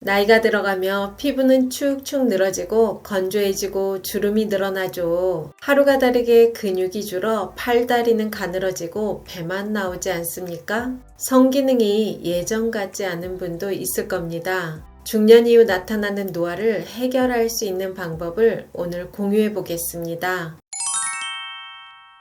나이가 들어가며 피부는 축축 늘어지고 건조해지고 주름이 늘어나죠. 하루가 다르게 근육이 줄어 팔다리는 가늘어지고 배만 나오지 않습니까? 성기능이 예전 같지 않은 분도 있을 겁니다. 중년 이후 나타나는 노화를 해결할 수 있는 방법을 오늘 공유해 보겠습니다.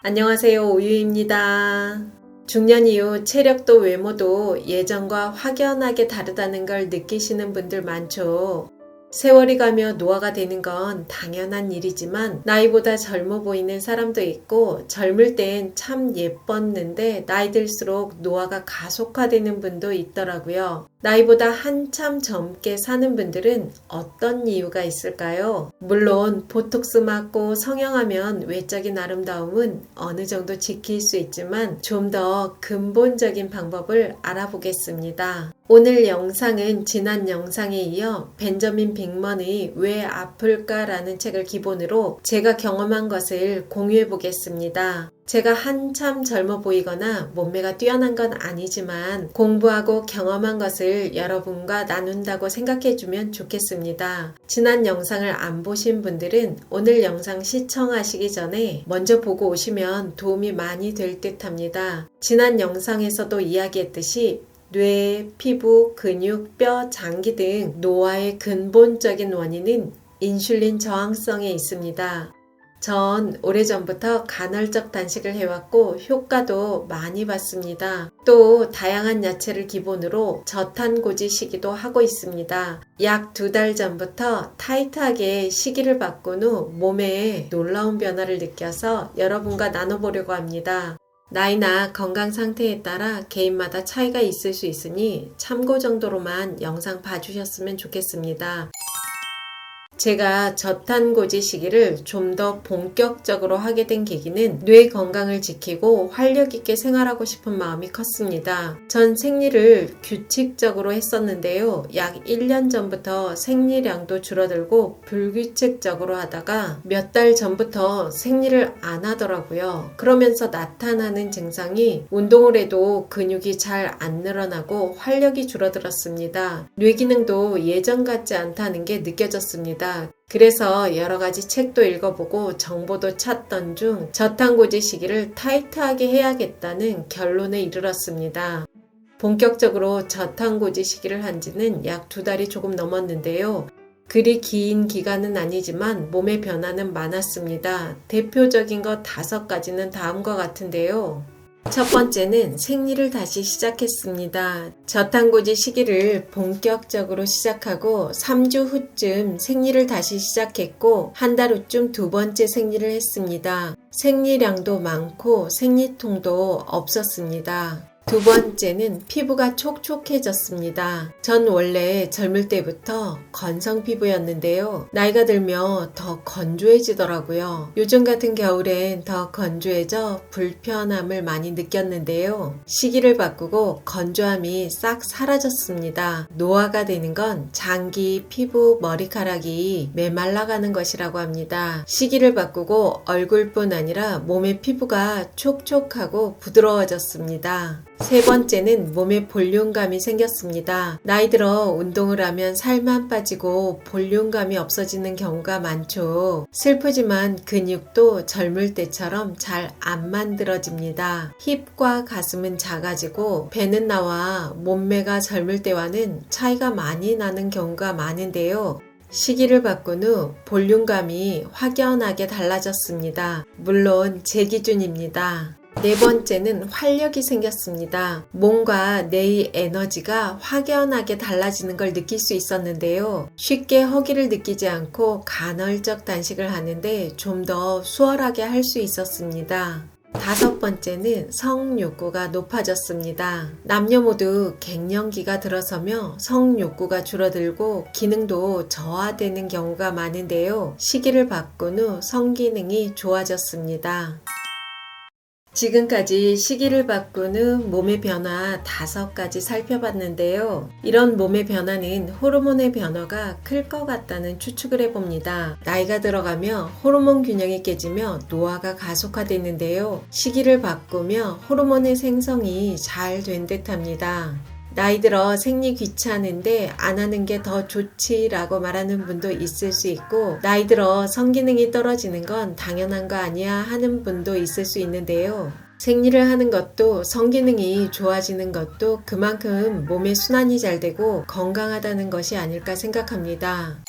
안녕하세요, 오유입니다. 중년 이후 체력도 외모도 예전과 확연하게 다르다는 걸 느끼시는 분들 많죠. 세월이 가며 노화가 되는 건 당연한 일이지만 나이보다 젊어 보이는 사람도 있고 젊을 땐 참 예뻤는데 나이 들수록 노화가 가속화되는 분도 있더라고요. 나이보다 한참 젊게 사는 분들은 어떤 이유가 있을까요? 물론 보톡스 맞고 성형하면 외적인 아름다움은 어느 정도 지킬 수 있지만 좀 더 근본적인 방법을 알아보겠습니다. 오늘 영상은 지난 영상에 이어 벤저민 빅먼의 왜 아플까라는 책을 기본으로 제가 경험한 것을 공유해 보겠습니다. 제가 한참 젊어 보이거나 몸매가 뛰어난 건 아니지만 공부하고 경험한 것을 여러분과 나눈다고 생각해 주면 좋겠습니다. 지난 영상을 안 보신 분들은 오늘 영상 시청하시기 전에 먼저 보고 오시면 도움이 많이 될 듯 합니다. 지난 영상에서도 이야기했듯이 뇌, 피부, 근육, 뼈, 장기 등 노화의 근본적인 원인은 인슐린 저항성에 있습니다. 전 오래전부터 간헐적 단식을 해왔고 효과도 많이 봤습니다. 또 다양한 야채를 기본으로 저탄고지 식이도 하고 있습니다. 약 2달 전부터 타이트하게 식이를 바꾼 후 몸에 놀라운 변화를 느껴서 여러분과 나눠보려고 합니다. 나이나 건강 상태에 따라 개인마다 차이가 있을 수 있으니 참고 정도로만 영상 봐주셨으면 좋겠습니다. 제가 저탄고지 식이를 좀 더 본격적으로 하게 된 계기는 뇌 건강을 지키고 활력 있게 생활하고 싶은 마음이 컸습니다. 전 생리를 규칙적으로 했었는데요. 약 1년 전부터 생리량도 줄어들고 불규칙적으로 하다가 몇 달 전부터 생리를 안 하더라고요. 그러면서 나타나는 증상이 운동을 해도 근육이 잘 안 늘어나고 활력이 줄어들었습니다. 뇌 기능도 예전 같지 않다는 게 느껴졌습니다. 그래서 여러가지 책도 읽어보고 정보도 찾던 중 저탄고지 식이를 타이트하게 해야겠다는 결론에 이르렀습니다. 본격적으로 저탄고지 식이를 한 지는 약 2달이 조금 넘었는데요. 그리 긴 기간은 아니지만 몸의 변화는 많았습니다. 대표적인 것 5가지는 다음과 같은데요. 첫 번째는 생리를 다시 시작했습니다. 저탄고지 식이를 본격적으로 시작하고 3주 후쯤 생리를 다시 시작했고 한 달 후쯤 2번째 생리를 했습니다. 생리량도 많고 생리통도 없었습니다. 2번째는 피부가 촉촉해졌습니다. 전 원래 젊을 때부터 건성 피부였는데요. 나이가 들며 더 건조해지더라고요. 요즘 같은 겨울엔 더 건조해져 불편함을 많이 느꼈는데요. 시기를 바꾸고 건조함이 싹 사라졌습니다. 노화가 되는 건 장기, 피부, 머리카락이 메말라가는 것이라고 합니다. 시기를 바꾸고 얼굴뿐 아니라 몸의 피부가 촉촉하고 부드러워졌습니다. 3번째는 몸에 볼륨감이 생겼습니다. 나이 들어 운동을 하면 살만 빠지고 볼륨감이 없어지는 경우가 많죠. 슬프지만 근육도 젊을 때처럼 잘 안 만들어집니다. 힙과 가슴은 작아지고 배는 나와 몸매가 젊을 때와는 차이가 많이 나는 경우가 많은데요. 시기를 바꾼 후 볼륨감이 확연하게 달라졌습니다. 물론 제 기준입니다. 4번째는 활력이 생겼습니다. 몸과 뇌의 에너지가 확연하게 달라지는 걸 느낄 수 있었는데요. 쉽게 허기를 느끼지 않고 간헐적 단식을 하는데 좀 더 수월하게 할 수 있었습니다. 5번째는 성욕구가 높아졌습니다. 남녀 모두 갱년기가 들어서며 성욕구가 줄어들고 기능도 저하되는 경우가 많은데요. 시기를 바꾼 후 성기능이 좋아졌습니다. 지금까지 시기를 바꾼 후 몸의 변화 5가지 살펴봤는데요. 이런 몸의 변화는 호르몬의 변화가 클 것 같다는 추측을 해봅니다. 나이가 들어가며 호르몬 균형이 깨지며 노화가 가속화되는데요. 시기를 바꾸며 호르몬의 생성이 잘 된 듯합니다. 나이 들어 생리 귀찮은데 안 하는 게 더 좋지라고 말하는 분도 있을 수 있고, 나이 들어 성기능이 떨어지는 건 당연한 거 아니야 하는 분도 있을 수 있는데요. 생리를 하는 것도 성기능이 좋아지는 것도 그만큼 몸의 순환이 잘 되고 건강하다는 것이 아닐까 생각합니다.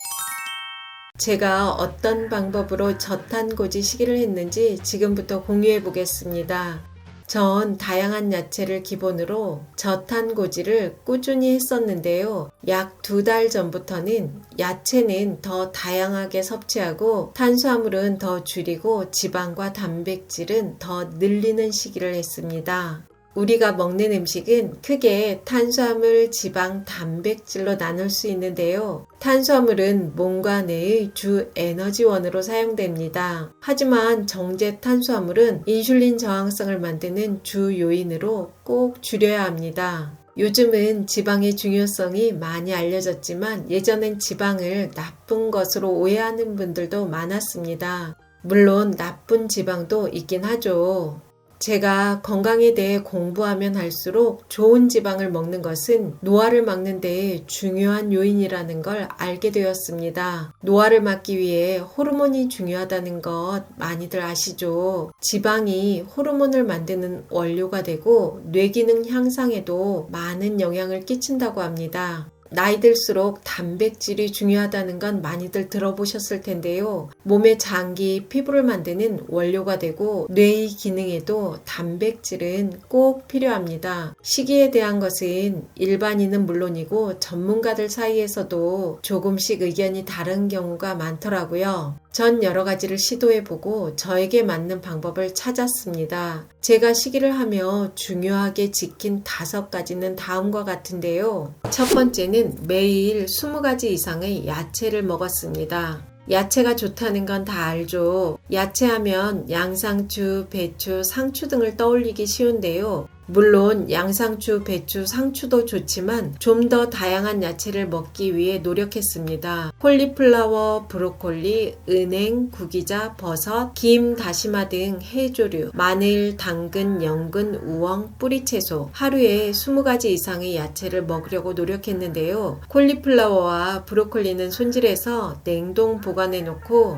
제가 어떤 방법으로 저탄고지 시기를 했는지 지금부터 공유해 보겠습니다. 전 다양한 야채를 기본으로 저탄고지를 꾸준히 했었는데요. 약 2달 전부터는 야채는 더 다양하게 섭취하고 탄수화물은 더 줄이고 지방과 단백질은 더 늘리는 시기를 했습니다. 우리가 먹는 음식은 크게 탄수화물, 지방, 단백질로 나눌 수 있는데요. 탄수화물은 몸과 뇌의 주 에너지원으로 사용됩니다. 하지만 정제 탄수화물은 인슐린 저항성을 만드는 주 요인으로 꼭 줄여야 합니다. 요즘은 지방의 중요성이 많이 알려졌지만 예전엔 지방을 나쁜 것으로 오해하는 분들도 많았습니다. 물론 나쁜 지방도 있긴 하죠. 제가 건강에 대해 공부하면 할수록 좋은 지방을 먹는 것은 노화를 막는 데 중요한 요인이라는 걸 알게 되었습니다. 노화를 막기 위해 호르몬이 중요하다는 것 많이들 아시죠? 지방이 호르몬을 만드는 원료가 되고 뇌기능 향상에도 많은 영향을 끼친다고 합니다. 나이 들수록 단백질이 중요하다는 건 많이들 들어보셨을 텐데요. 몸의 장기, 피부를 만드는 원료가 되고 뇌의 기능에도 단백질은 꼭 필요합니다. 식이에 대한 것은 일반인은 물론이고 전문가들 사이에서도 조금씩 의견이 다른 경우가 많더라고요. 전 여러 가지를 시도해보고 저에게 맞는 방법을 찾았습니다. 제가 식이를 하며 중요하게 지킨 5가지는 다음과 같은데요. 첫 번째는 매일 20가지 이상의 야채를 먹었습니다. 야채가 좋다는 건 다 알죠. 야채하면 양상추, 배추, 상추 등을 떠올리기 쉬운데요. 물론 양상추, 배추, 상추도 좋지만 좀 더 다양한 야채를 먹기 위해 노력했습니다. 콜리플라워, 브로콜리, 은행, 구기자, 버섯, 김, 다시마 등 해조류, 마늘, 당근, 연근, 우엉, 뿌리채소, 하루에 20가지 이상의 야채를 먹으려고 노력했는데요. 콜리플라워와 브로콜리는 손질해서 냉동 보관해 놓고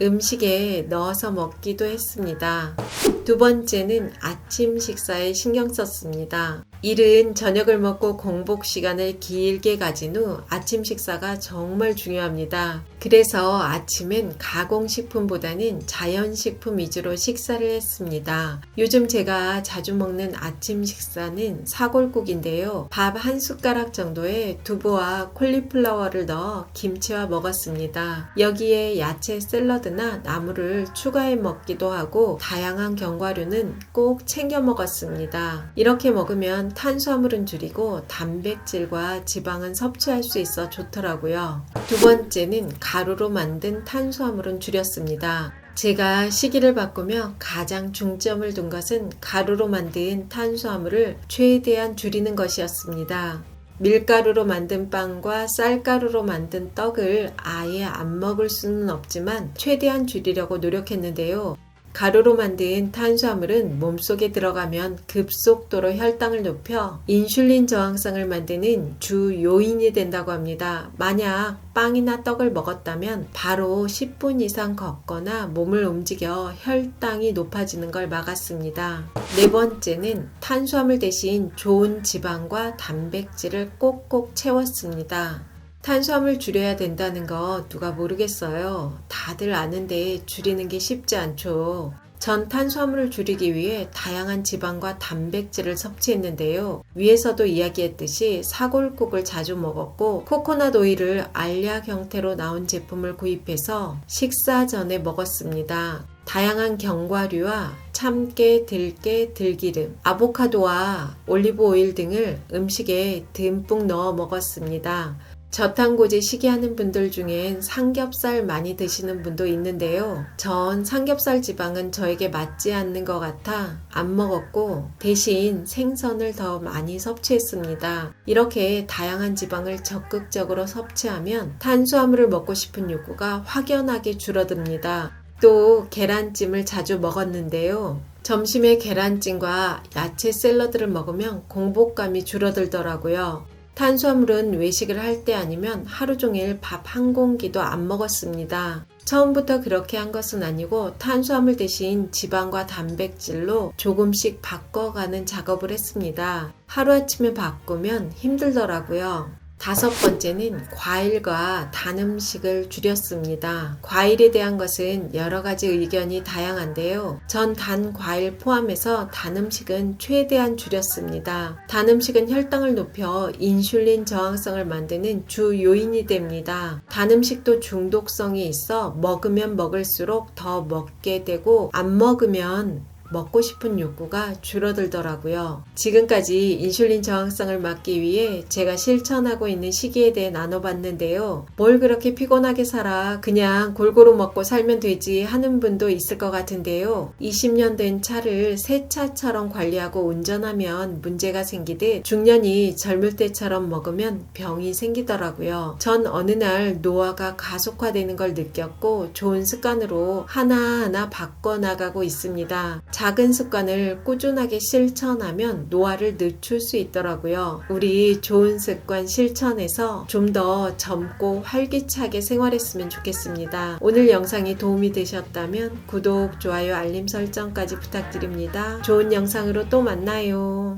음식에 넣어서 먹기도 했습니다. 두 번째는 아침 식사에 신경 썼습니다. 이른 저녁을 먹고 공복 시간을 길게 가진 후 아침 식사가 정말 중요합니다. 그래서 아침엔 가공식품보다는 자연식품 위주로 식사를 했습니다. 요즘 제가 자주 먹는 아침 식사는 사골국인데요. 밥 1숟가락 정도에 두부와 콜리플라워를 넣어 김치와 먹었습니다. 여기에 야채 샐러드나 나물을 추가해 먹기도 하고 다양한 견과류는 꼭 챙겨 먹었습니다. 이렇게 먹으면 탄수화물은 줄이고 단백질과 지방은 섭취할 수 있어 좋더라고요. 두 번째는 가루로 만든 탄수화물은 줄였습니다. 제가 시기를 바꾸며 가장 중점을 둔 것은 가루로 만든 탄수화물을 최대한 줄이는 것이었습니다. 밀가루로 만든 빵과 쌀가루로 만든 떡을 아예 안 먹을 수는 없지만 최대한 줄이려고 노력했는데요. 가루로 만든 탄수화물은 몸속에 들어가면 급속도로 혈당을 높여 인슐린 저항성을 만드는 주 요인이 된다고 합니다. 만약 빵이나 떡을 먹었다면 바로 10분 이상 걷거나 몸을 움직여 혈당이 높아지는 걸 막았습니다. 네 번째는 탄수화물 대신 좋은 지방과 단백질을 꼭꼭 채웠습니다. 탄수화물 줄여야 된다는 거 누가 모르겠어요. 다들 아는데 줄이는 게 쉽지 않죠. 전 탄수화물을 줄이기 위해 다양한 지방과 단백질을 섭취했는데요. 위에서도 이야기했듯이 사골국을 자주 먹었고 코코넛 오일을 알약 형태로 나온 제품을 구입해서 식사 전에 먹었습니다. 다양한 견과류와 참깨, 들깨, 들기름, 아보카도와 올리브 오일 등을 음식에 듬뿍 넣어 먹었습니다. 저탄고지 시기하는 분들 중엔 삼겹살 많이 드시는 분도 있는데요. 전 삼겹살 지방은 저에게 맞지 않는 것 같아 안 먹었고 대신 생선을 더 많이 섭취했습니다. 이렇게 다양한 지방을 적극적으로 섭취하면 탄수화물을 먹고 싶은 욕구가 확연하게 줄어듭니다. 또 계란찜을 자주 먹었는데요. 점심에 계란찜과 야채 샐러드를 먹으면 공복감이 줄어들더라고요. 탄수화물은 외식을 할 때 아니면 하루 종일 밥 한 공기도 안 먹었습니다. 처음부터 그렇게 한 것은 아니고 탄수화물 대신 지방과 단백질로 조금씩 바꿔가는 작업을 했습니다. 하루아침에 바꾸면 힘들더라고요. 5번째는 과일과 단 음식을 줄였습니다. 과일에 대한 것은 여러 가지 의견이 다양한데요. 전 단 과일 포함해서 단 음식은 최대한 줄였습니다. 단 음식은 혈당을 높여 인슐린 저항성을 만드는 주 요인이 됩니다. 단 음식도 중독성이 있어 먹으면 먹을수록 더 먹게 되고 안 먹으면 먹고 싶은 욕구가 줄어들더라고요. 지금까지 인슐린 저항성을 막기 위해 제가 실천하고 있는 시기에 대해 나눠봤는데요. 뭘 그렇게 피곤하게 살아? 그냥 골고루 먹고 살면 되지 하는 분도 있을 것 같은데요. 20년 된 차를 새 차처럼 관리하고 운전하면 문제가 생기듯 중년이 젊을 때처럼 먹으면 병이 생기더라고요. 전 어느 날 노화가 가속화되는 걸 느꼈고 좋은 습관으로 하나하나 바꿔나가고 있습니다. 작은 습관을 꾸준하게 실천하면 노화를 늦출 수 있더라고요. 우리 좋은 습관 실천해서 좀 더 젊고 활기차게 생활했으면 좋겠습니다. 오늘 영상이 도움이 되셨다면 구독, 좋아요, 알림 설정까지 부탁드립니다. 좋은 영상으로 또 만나요.